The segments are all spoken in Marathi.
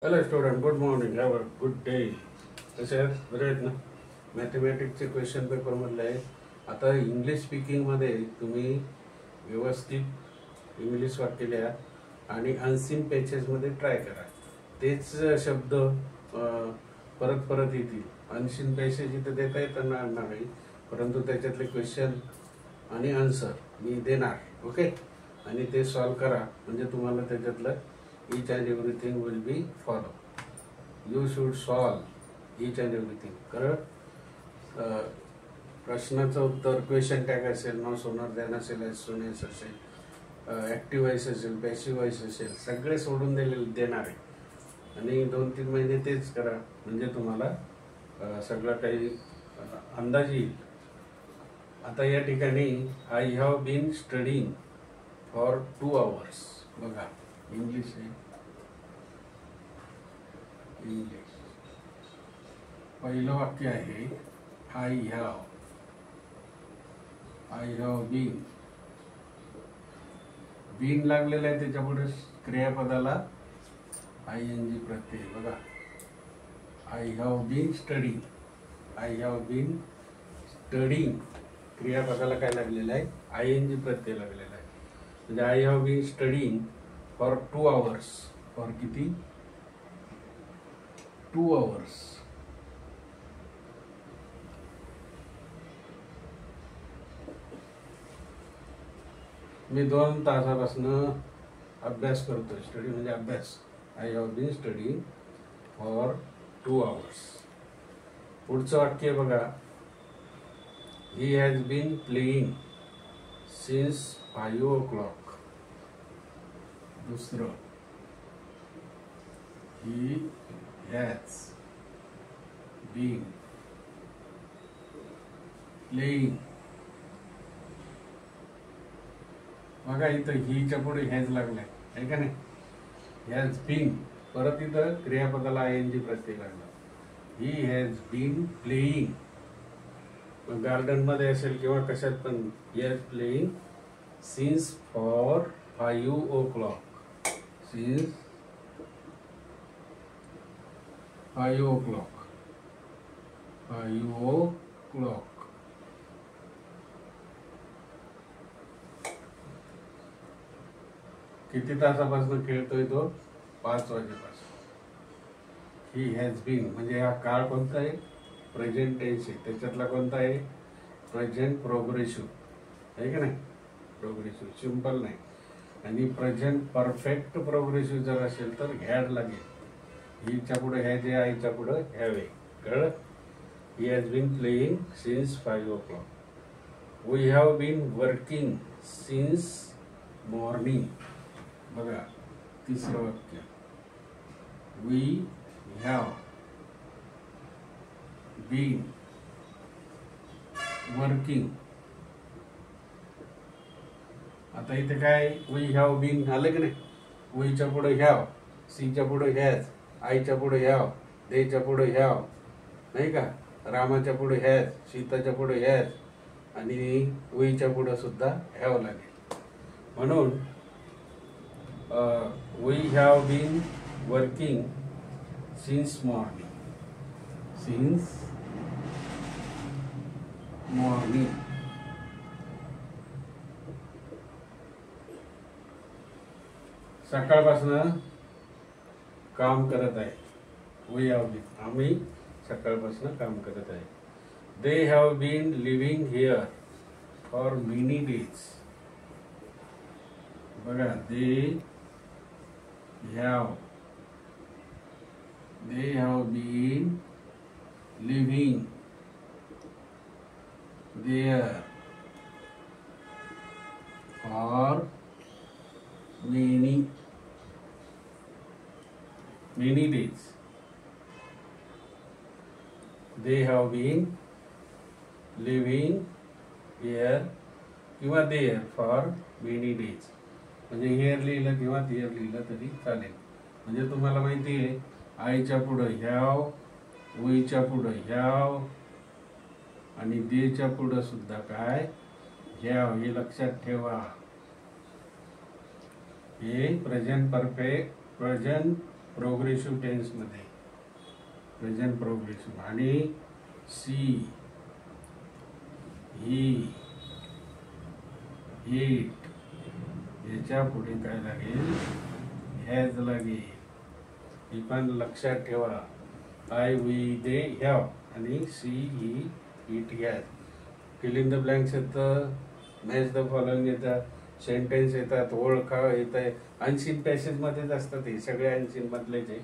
Hello student, good morning. Have a good day. कसे आहेत? बरे आहेत ना? मॅथमॅटिक्सचे क्वेश्चन पेपरमधले आहे. आता इंग्लिश स्पीकिंगमध्ये तुम्ही व्यवस्थित इंग्लिश वाक्य लिहा आणि अनसीन पॅचेसमध्ये ट्राय करा. तेच शब्द परत परत येतील. अनसीन पॅसेज इथे देता येताना आणणार नाही, परंतु त्याच्यातले क्वेश्चन आणि आन्सर मी देणार. ओके, आणि ते सॉल्व करा म्हणजे तुम्हाला त्याच्यातलं each and everything will be follow. You should solve each and everything. कारण प्रश्नाचं उत्तर क्वेश्चन टॅग असेल, नॉट सोनर दॅन असेल, एज सून एज असेल, ॲक्टिव्ह व्हॉइस असेल, पॅसिव्ह व्हॉइस असेल, सगळे सोडून देणार आहे. आणि 2-3 महिने तेच करा म्हणजे तुम्हाला सगळं काही अंदाज येईल. आता या ठिकाणी I have been studying for 2 hours. बघा, इंग्लिश आहे. इंग्लिश पहिलं वाक्य आहे आय हॅव बीन लागलेलं आहे, त्याच्यापुढे क्रियापदाला ING प्रत्यय. बघा, आय हॅव बीन स्टडींग क्रियापदाला काय लागलेलं आहे? ING प्रत्यय लागलेला आहे. म्हणजे I have been studying for 2 hours. For किती? 2 hours. मी 2 तासापासून अभ्यास करतोय. स्टडी म्हणजे अभ्यास. I have been studying for 2 hours. पुढचं वाक्य बघा, he has been playing since 5 o'clock. दुसरं, he has been playing. बघा, इथं हीच्या पुढे हॅज लागलाय, आहे का नाही? हॅज बीन, परत इथं क्रियापदाला ING प्रत्यय लागला. He has been playing. Garden मध्ये असेल किंवा कशात पण, he has playing since for 5 o'clock. Since 5 o'clock. 5 o'clock. किती तासापासून खेळतोय तो? 5 वाजेपासून. ही हॅज बीन म्हणजे हा काळ कोणता आहे? प्रेझेंट टेन्स आहे. त्याच्यातला कोणता आहे? प्रेझेंट प्रोग्रेसिव्ह, आहे का नाही? प्रोग्रेसिव्ह, सिंपल नाही. आणि प्रेझेंट परफेक्ट प्रोग्रेसिव्ह जर असेल तर हॅड लागेल. हीच्या पुढे हॅज आहे, आईच्या पुढे हॅव आहे. कळलं? He has been playing since 5 o'clock. We have been working since morning. बघा, तिसरं वाक्य, वी हॅव बीन वर्किंग. आता इथे काय, वी हॅव बीन आलं की नाही? वीच्या पुढे हॅव, सीच्या पुढे हॅज, आईच्या पुढे हॅव, देच्या पुढे हॅव, नाही का? रामाच्या पुढे हॅज, सीताच्या पुढे हॅज, आणि वीच्या पुढे सुद्धा हॅव लागेल. म्हणून we have been working since morning. सकाळपासून काम करत आहे. वी हॅव बीन, आम्ही सकाळपासून काम करत आहे. They have been living here for many days. बघा, they have been living there for many days. They have been living here किंवा there for many days. म्हणजे here लिहिलं किंवा there लिहिलं तरी चालेल. म्हणजे तुम्हाला माहिती आहे, आईच्या पुढे हॅव, वीच्या पुढे हॅव, आणि देच्या पुढे सुद्धा काय? हॅव. हे लक्षात ठेवा. हे प्रेझेंट प्रोग्रेसिव्ह टेन्समध्ये प्रेझेंट प्रोग्रेसिव्ह. आणि सी, ही, इट याच्या पुढे काय लागेल? हॅज लागेल. ही पण लक्षात ठेवा. आय, वी, दे, हॅव आणि she, he, it, has. Fill in the blanks येतं, मॅच द फॉलोइंग येतात, सेंटेन्स येतात, ओळखा येत आहे. अनसीन पॅसेजमध्येच असतात हे सगळे, अनसीन मधलेच आहे.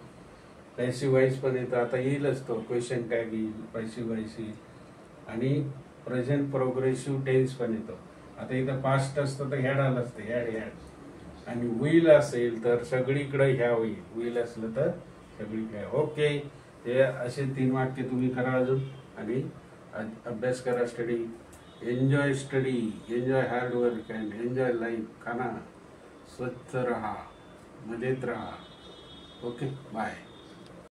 पॅसिव्ह व्हॉइस पण येतं, आता येईलच तो, क्वेश्चन टॅग येईल, पॅसिव्ह व्हॉइस येईल आणि प्रेझेंट प्रोग्रेसिव्ह टेन्स पण येतो. आता इथं पास्ट असतं तर हॅड आलं असतं, हॅड. आणि विल असेल तर सगळीकडे ह्या होईल, विल असलं तर सगळीकडे. ओके, हे असे 3 वाक्य तुम्ही करा अजून आणि अभ्यास करा. Study, enjoy study, enjoy hard work and enjoy life. खाना, स्वच्छ रहा, मजेत रहा. Okay, bye.